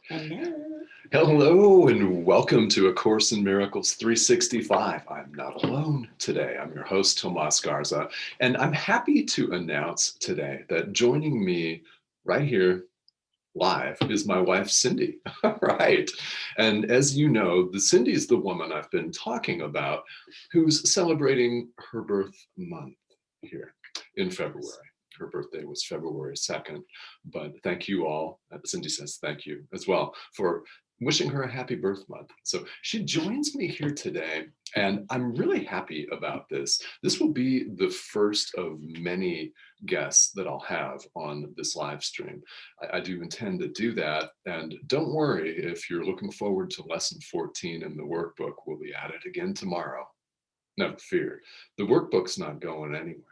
Hello. Hello and welcome to A Course in Miracles 365. I'm not alone today. I'm your host, Tomas Garza, and I'm happy to announce today that joining me right here live is my wife, Cindy. Right. And as you know, Cindy is the woman I've been talking about who's celebrating her birth month here in February. Her birthday was February 2nd, but thank you all. Cindy says thank you as well for wishing her a happy birth month. So she joins me here today, and I'm really happy about this. This will be the first of many guests that I'll have on this live stream. I do intend to do that. And don't worry if you're looking forward to lesson 14 in the workbook, we'll be at it again tomorrow. Never fear. The workbook's not going anywhere.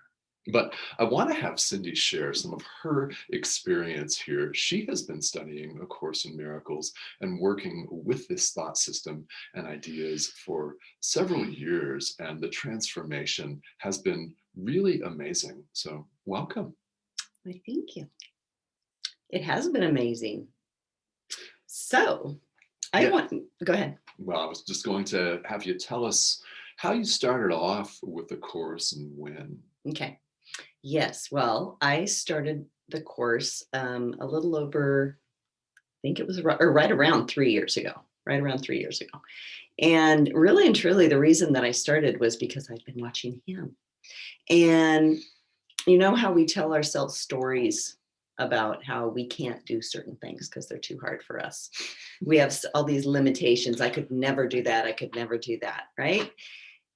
But I want to have Cindy share some of her experience here. She has been studying A Course in Miracles and working with this thought system and ideas for several years, and the transformation has been really amazing. So welcome. Why, thank you. It has been amazing. So Yeah. go ahead. Well, I was just going to have you tell us how you started off with the course and when. Okay. Yes. Well, I started the course a little over, I think it was right around 3 years ago, right around 3 years ago. And really and truly, the reason that I started was because I'd been watching him. And you know how we tell ourselves stories about how we can't do certain things because they're too hard for us. We have all these limitations. I could never do that. I could never do that. Right.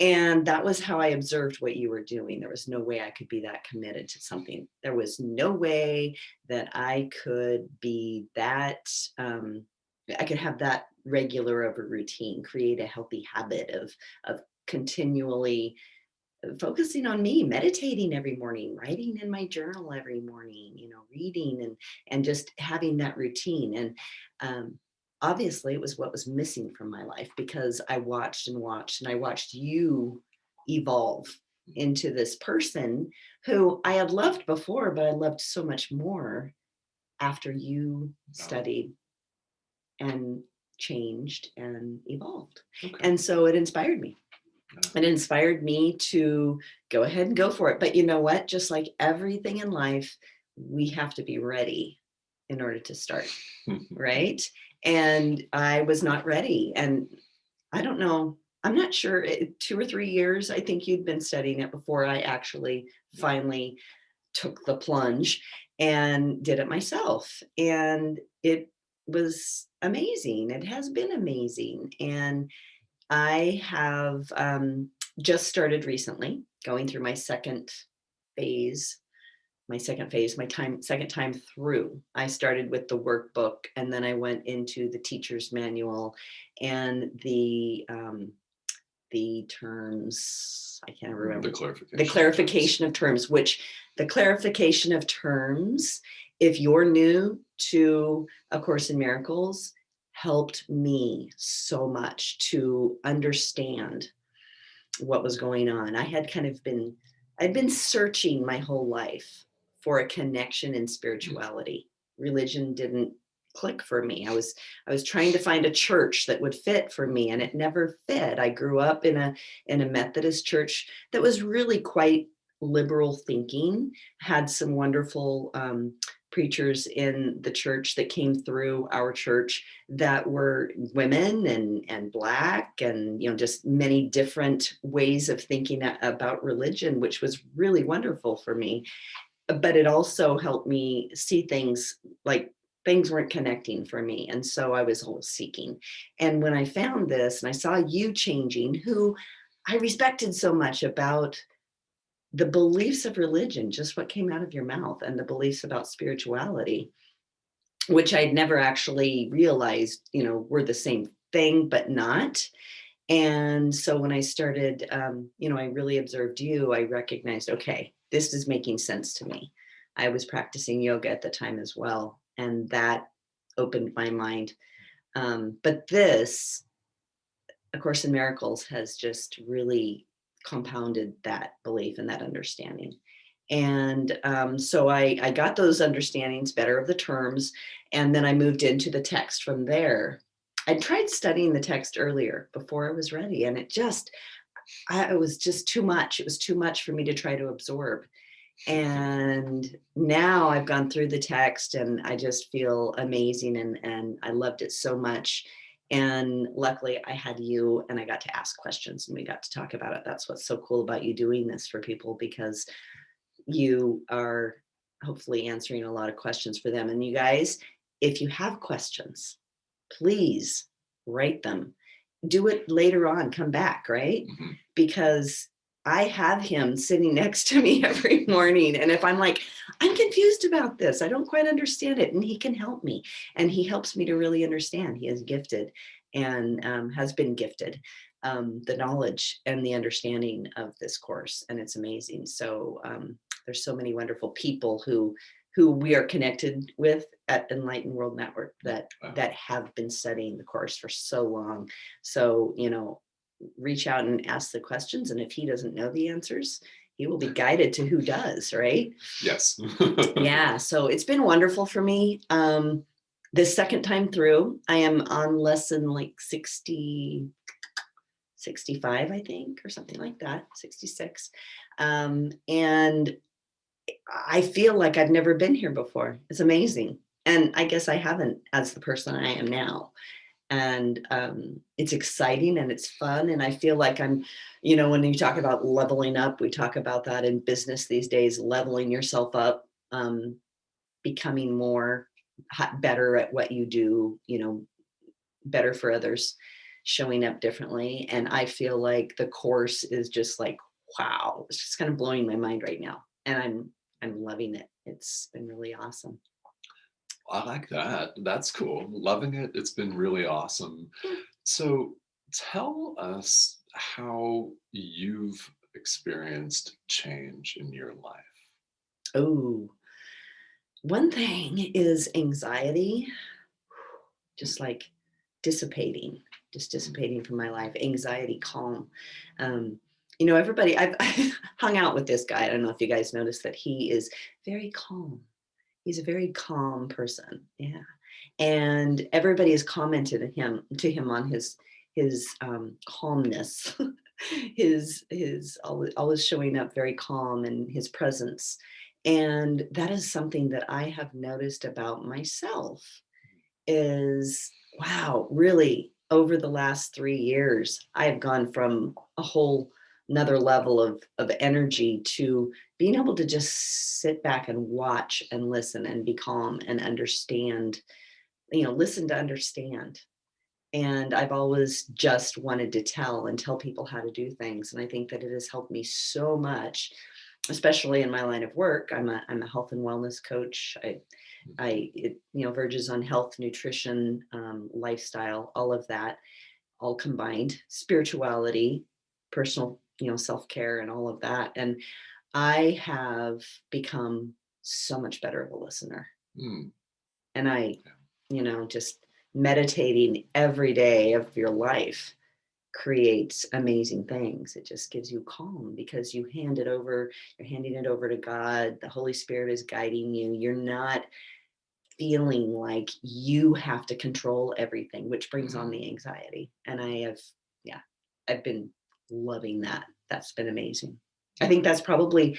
And that was how I observed what you were doing. There was no way I could be that committed to something. There was no way that I could be that, I could have that regular of a routine, create a healthy habit of continually focusing on me, meditating every morning, writing in my journal every morning, reading and just having that routine. And obviously it was what was missing from my life, because I watched and watched and I watched you evolve into this person who I had loved before, but I loved so much more after you studied and changed and evolved. Okay. And so it inspired me. It inspired me to go ahead and go for it. But you know what? Just like everything in life, we have to be ready in order to start, right? And I was not ready. And I don't know, I'm not sure, 2 or 3 years, I think you'd been studying it before I actually finally took the plunge and did it myself. And it was amazing. It has been amazing. And I have just started recently going through my second phase, second time through. I started with the workbook, and then I went into the teacher's manual and the terms, I can't remember. The clarification of terms, which the clarification of terms, if you're new to A Course in Miracles, helped me so much to understand what was going on. I'd been searching my whole life for a connection in spirituality. Religion didn't click for me. I was trying to find a church that would fit for me, and it never fit. I grew up in a Methodist church that was really quite liberal thinking, had some wonderful preachers in the church that came through our church that were women and Black, and just many different ways of thinking about religion, which was really wonderful for me. But it also helped me see things like things weren't connecting for me. And so I was always seeking. And when I found this and I saw you changing, who I respected so much, about the beliefs of religion, just what came out of your mouth, and the beliefs about spirituality, which I'd never actually realized, were the same thing, but not. And so when I started, I really observed you, I recognized, okay, this is making sense to me. I was practicing yoga at the time as well, and that opened my mind. But this, A Course in Miracles, has just really compounded that belief and that understanding. And so I got those understandings better of the terms. And then I moved into the text from there. I tried studying the text earlier before I was ready. And it was just too much. It was too much for me to try to absorb. And now I've gone through the text and I just feel amazing, and I loved it so much. And luckily I had you and I got to ask questions and we got to talk about it. That's what's so cool about you doing this for people, because you are hopefully answering a lot of questions for them. And you guys, if you have questions, please write them. Do it later on, come back, right? Mm-hmm. Because I have him sitting next to me every morning. And if I'm like, I'm confused about this, I don't quite understand it, and he can help me. And he helps me to really understand. He is gifted and has been gifted the knowledge and the understanding of this course. And it's amazing. So there's so many wonderful people who we are connected with at Enlightened World Network that have been studying the course for so long. So, reach out and ask the questions. And if he doesn't know the answers, he will be guided to who does, right? Yes. Yeah. So it's been wonderful for me. This second time through, I am on lesson like 65, I think, or something like that, 66. And I feel like I've never been here before. It's amazing. And I guess I haven't, as the person I am now. And it's exciting and it's fun. And I feel like I'm, when you talk about leveling up, we talk about that in business these days, leveling yourself up, becoming better at what you do, better for others, showing up differently. And I feel like the course is just like, wow, it's just kind of blowing my mind right now. And I'm loving it. It's been really awesome. I like that. That's cool. Loving it. It's been really awesome. So tell us how you've experienced change in your life. Oh, one thing is anxiety, just like dissipating from my life. Anxiety, calm. Everybody, I've hung out with this guy. I don't know if you guys noticed that he is very calm. He's a very calm person. Yeah. And everybody has commented to him on his calmness, his always showing up very calm, and his presence. And that is something that I have noticed about myself is, wow, really over the last 3 years, I've gone from a whole another level of energy to being able to just sit back and watch and listen and be calm and understand, listen to understand. And I've always just wanted to tell people how to do things. And I think that it has helped me so much, especially in my line of work. I'm a health and wellness coach. It verges on health, nutrition, lifestyle, all of that, all combined, spirituality, personal, self-care, and all of that. And I have become so much better of a listener. And just meditating every day of your life creates amazing things. It just gives you calm because you're handing it over to God. The Holy Spirit is guiding you. You're not feeling like you have to control everything, which brings on the anxiety. And I've been loving that. That's been amazing. I think that's probably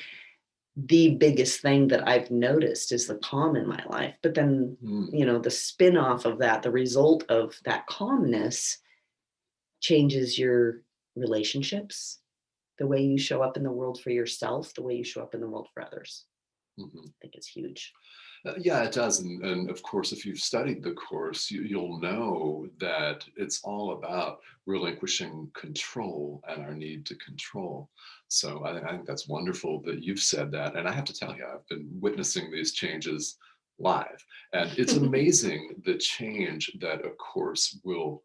the biggest thing that I've noticed is the calm in my life. But then, the spin-off of that, the result of that calmness changes your relationships, the way you show up in the world for yourself, the way you show up in the world for others. I think it's huge. Yeah, it does. And of course, if you've studied the course, you'll know that it's all about relinquishing control and our need to control. So I think that's wonderful that you've said that. And I have to tell you, I've been witnessing these changes live. And it's amazing the change that a course will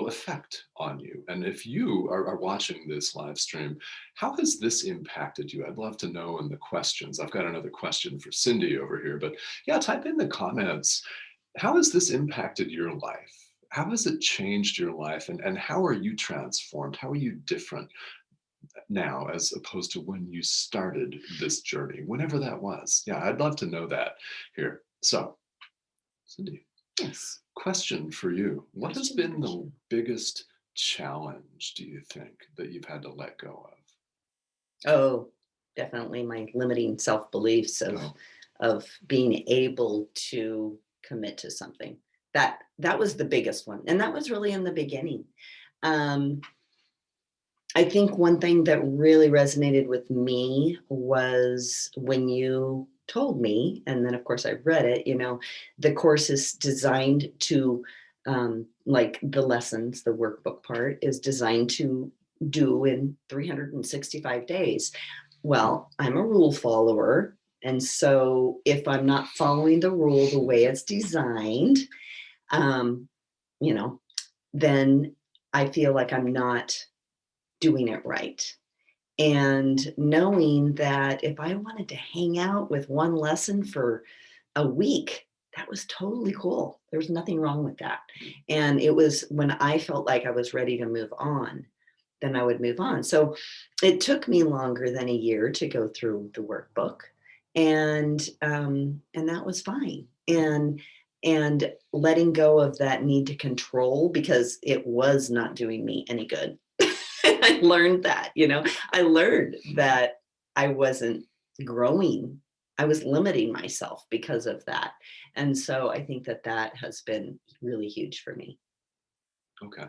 affect on you. And if you are watching this live stream, how has this impacted you? I'd love to know in the questions. I've got another question for Cindy over here, but yeah, type in the comments. How has this impacted your life? How has it changed your life? And how are you transformed? How are you different now as opposed to when you started this journey, whenever that was? Yeah, I'd love to know that here. So, Cindy, Yes. question for you. What has Question been for the you. biggest challenge, do you think, that you've had to let go of? Oh, definitely my limiting self-beliefs Oh, of being able to commit to something. That was the biggest one. And that was really in the beginning. Um, I think one thing that really resonated with me was when you told me, and then of course I read it, the course is designed to, like the lessons, the workbook part is designed to do in 365 days. Well, I'm a rule follower. And so if I'm not following the rule the way it's designed, um, you know, then I feel like I'm not doing it right. And knowing that if I wanted to hang out with one lesson for a week, that was totally cool. There was nothing wrong with that. And it was when I felt like I was ready to move on, then I would move on. So it took me longer than a year to go through the workbook, and that was fine. And letting go of that need to control because it was not doing me any good. I learned that, I learned that I wasn't growing. I was limiting myself because of that. And so I think that that has been really huge for me. okay.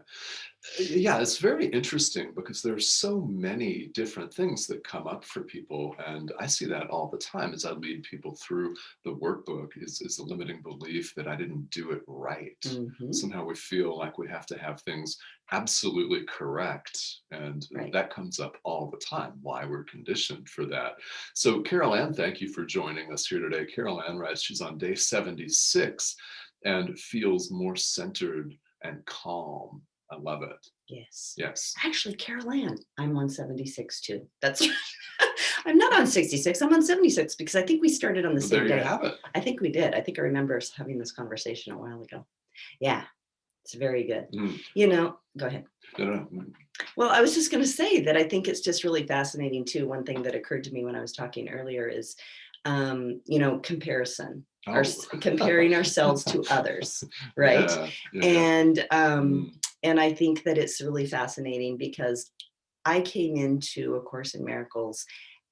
Yeah, it's very interesting because there's so many different things that come up for people. And I see that all the time as I lead people through the workbook is the limiting belief that I didn't do it right. Hmm. Somehow we feel like we have to have things absolutely correct. And Right. that comes up all the time, why we're conditioned for that. So Carol Ann, thank you for joining us here today. Carol Ann writes, she's on day 76 and feels more centered and calm. I love it. Yes. Yes. Actually, Carol Ann, I'm on 76 too. That's I'm not on 66. I'm on 76 because I think we started on the Well, there same you day. have it. I think we did. I think I remember us having this conversation a while ago. Yeah, it's very good. Mm. Go ahead. No, no, no. Well, I was just going to say that I think it's just really fascinating too. One thing that occurred to me when I was talking earlier is, comparison, Oh. comparing ourselves to others, right? Yeah, yeah, yeah. And Mm. and I think that it's really fascinating because I came into A Course in Miracles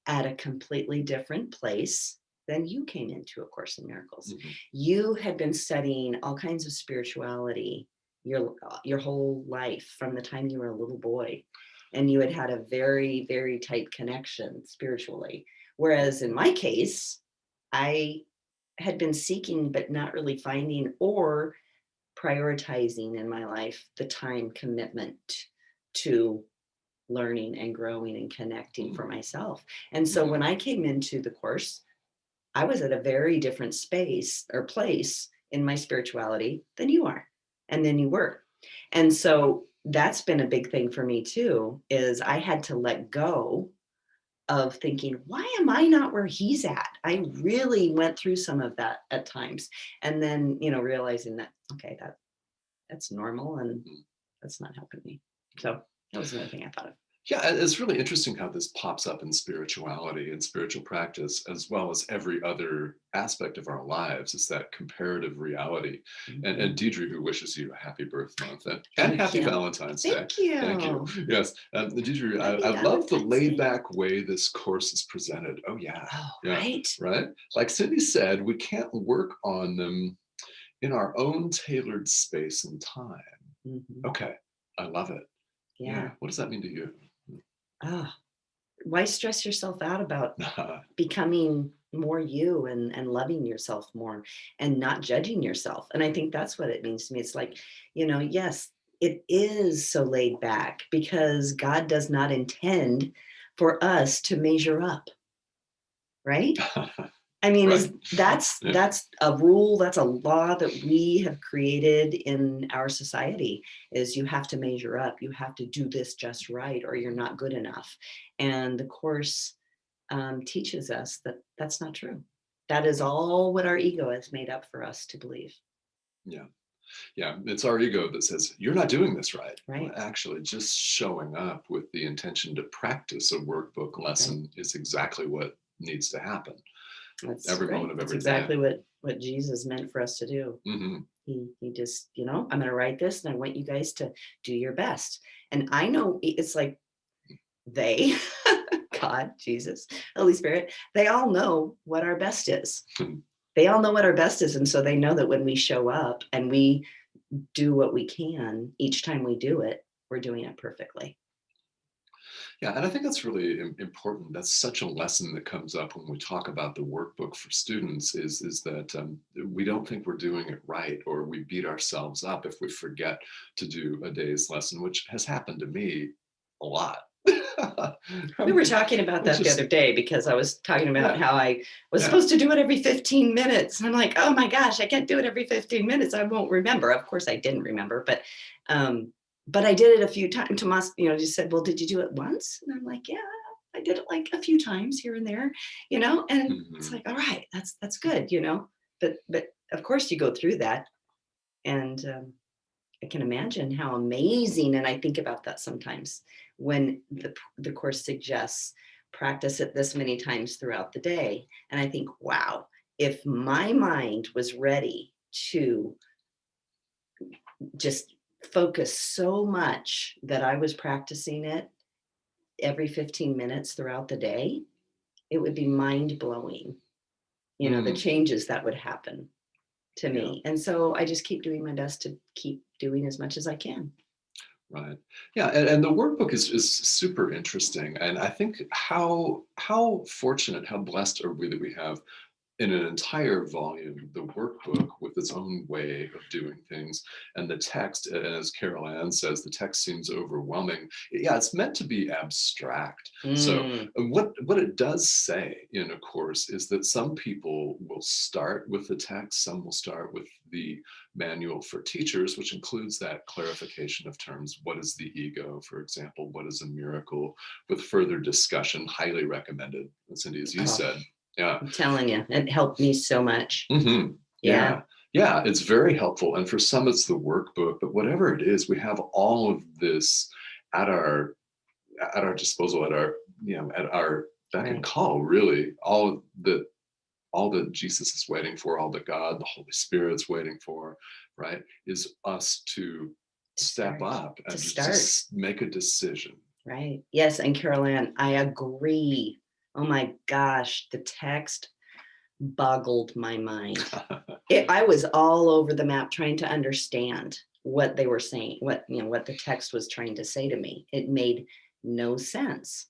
at a completely different place than you came into A Course in Miracles. Mhm. You had been studying all kinds of spirituality your whole life from the time you were a little boy, and you had had a very, very tight connection spiritually. Whereas in my case, I had been seeking but not really finding or prioritizing in my life the time commitment to learning and growing and connecting Mm. for myself. And so Mhm. when I came into the course, I was at a very different space or place in my spirituality than you are and then you were. And so that's been a big thing for me too, is I had to let go of thinking, why am I not where he's at? I really went through some of that at times. And then, realizing that, okay, that's normal and Mm. that's not helping me. So that was another thing I thought of. Yeah, it's really interesting how this pops up in spirituality and spiritual practice, as well as every other aspect of our lives. It's that comparative reality. And Mhm. Deidre, who wishes you a happy birth month and Thank happy you. Valentine's Day. Thank Thank you. you. Yes, Deidre, Happy I love the Valentine's laid Day. back way this course is presented. Oh, yeah. Oh, Yeah. right? Right. Like Cindy said, we can't work on them in our own tailored space and time. Mhm. Okay. I love it. Yeah. Yeah. What does that mean to you? Ah, why stress yourself out about Mm. becoming more you and loving yourself more and not judging yourself? And I think that's what it means to me. It's like, yes, it is so laid back because God does not intend for us to measure up, right? I mean, Right. is that's Yeah. that's a rule, that's a law that we have created in our society is you have to measure up, you have to do this just right, or you're not good enough. And the course teaches us that that's not true. That is all what our ego has made up for us to believe. Yeah. Yeah, it's our ego that says, you're not doing this right. Right. Well, actually, just showing up with the intention to practice a workbook lesson is exactly what needs to happen That's every right. moment of That's every exactly day. what Jesus meant for us to do. Hmm. He just, I'm going to write this and I want you guys to do your best. And I know it's like they, God, Jesus, Holy Spirit, they all know what our best is. They all know what our best is. And so they know that when we show up and we do what we can, each time we do it, we're doing it perfectly. Yeah, and I think that's really important. That's such a lesson that comes up when we talk about the workbook for students is that we don't think we're doing it right, or we beat ourselves up if we forget to do a day's lesson, which has happened to me a lot. We were talking about that the other day because I was talking about how I was supposed to do it every 15 minutes. I'm like, oh my gosh, I can't do it every 15 minutes. I won't remember. Of course I didn't remember, but I did it a few times. Tomas, just said, well, did you do it once? And I'm like, yeah, I did it like a few times here and there, and it's like, all right, that's good, but of course you go through that. And I can imagine how amazing, and I think about that sometimes when the course suggests practice it this many times throughout the day. And I think, wow, if my mind was ready to just focus so much that I was practicing it every 15 minutes throughout the day, it would be mind blowing, the changes that would happen to me. And so I just keep doing my best to keep doing as much as I can. Right. Yeah, and the workbook is super interesting. And I think how fortunate, how blessed are we that we have in an entire volume, the workbook with its own way of doing things. And the text, as Carol Ann says, the text seems overwhelming. Yeah, it's meant to be abstract. So what it does say in a course is that some people will start with the text, some will start with the manual for teachers, which includes that clarification of terms. What is the ego, for example? What is a miracle? With further discussion, highly recommended, Cindy, as you said. Yeah. I'm telling you, it helped me so much. Yeah. Yeah, it's very helpful. And for some, it's the workbook, but whatever it is, we have all of this at our disposal, at our beck and call, really. All that Jesus is waiting for, all that God, the Holy Spirit's waiting for, right, is us to step up and just make a decision. Right. Yes. And Carol Ann, I agree. Oh my gosh, the text boggled my mind. I was all over the map trying to understand what they were saying, what the text was trying to say to me. It made no sense.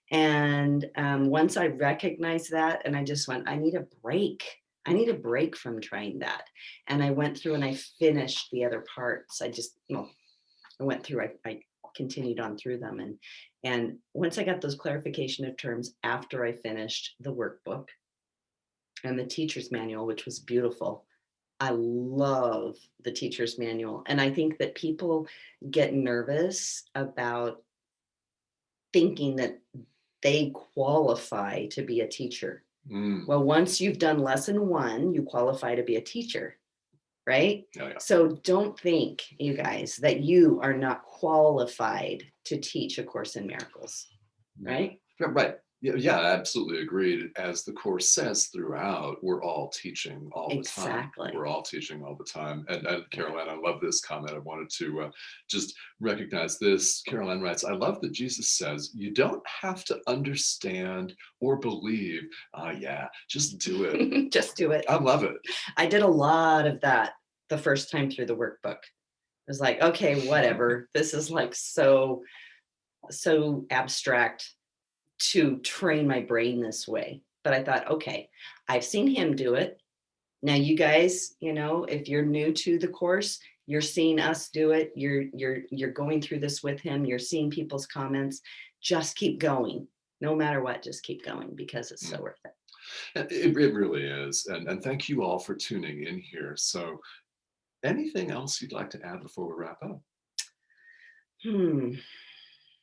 And once I recognized that, and I just went, I need a break. I need a break from trying that. And I went through and I finished the other parts. I went through, I continued on through them. And once I got those clarification of terms after I finished the workbook and the teacher's manual, which was beautiful. I love the teacher's manual. And I think that people get nervous about thinking that they qualify to be a teacher. Well, once you've done lesson 1, you qualify to be a teacher. Right? So don't think, you guys, that you are not qualified to teach A Course in Miracles, right? Right. Yeah, absolutely agreed. As the course says throughout, we're all teaching all the time. We're all teaching all the time. And Caroline, I love this comment. I wanted to just recognize this. Caroline writes, I love that Jesus says, you don't have to understand or believe. Just do it. Just do it. I love it. I did a lot of that the first time through the workbook. I was like, okay, whatever. This is like so abstract to train my brain this way. But I thought, okay, I've seen him do it. Now you guys, if you're new to the course, you're seeing us do it. You're going through this with him. You're seeing people's comments. Just keep going. No matter what, just keep going because it's so worth it. It really is. And thank you all for tuning in here. So anything else you'd like to add before we wrap up?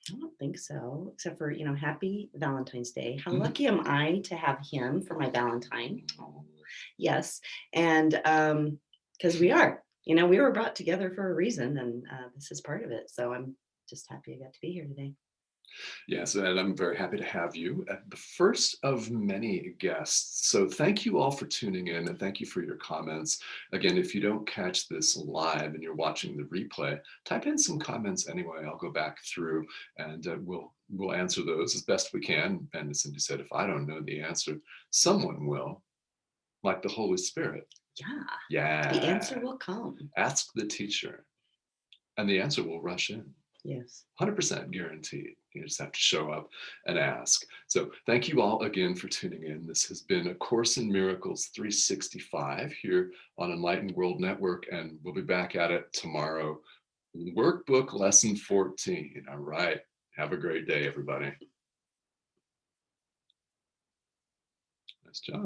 I don't think so, except for, happy Valentine's Day. How lucky am I to have him for my Valentine? Yes. And because we are. you know, we were brought together for a reason, and this is part of it. So I'm just happy I got to be here today. Yes, and I'm very happy to have you at the first of many guests. So thank you all for tuning in and thank you for your comments. Again, if you don't catch this live and you're watching the replay, type in some comments anyway. I'll go back through and we'll answer those as best we can. And as Cindy said, if I don't know the answer, someone will, like the Holy Spirit. Yeah. Yeah. The answer will come. Ask the teacher and the answer will rush in. Yes. 100% guaranteed. You just have to show up and ask. So thank you all again for tuning in. This has been A Course in Miracles 365 here on Enlightened World Network, and we'll be back at it tomorrow. Workbook lesson 14. All right. Have a great day, everybody. Nice job.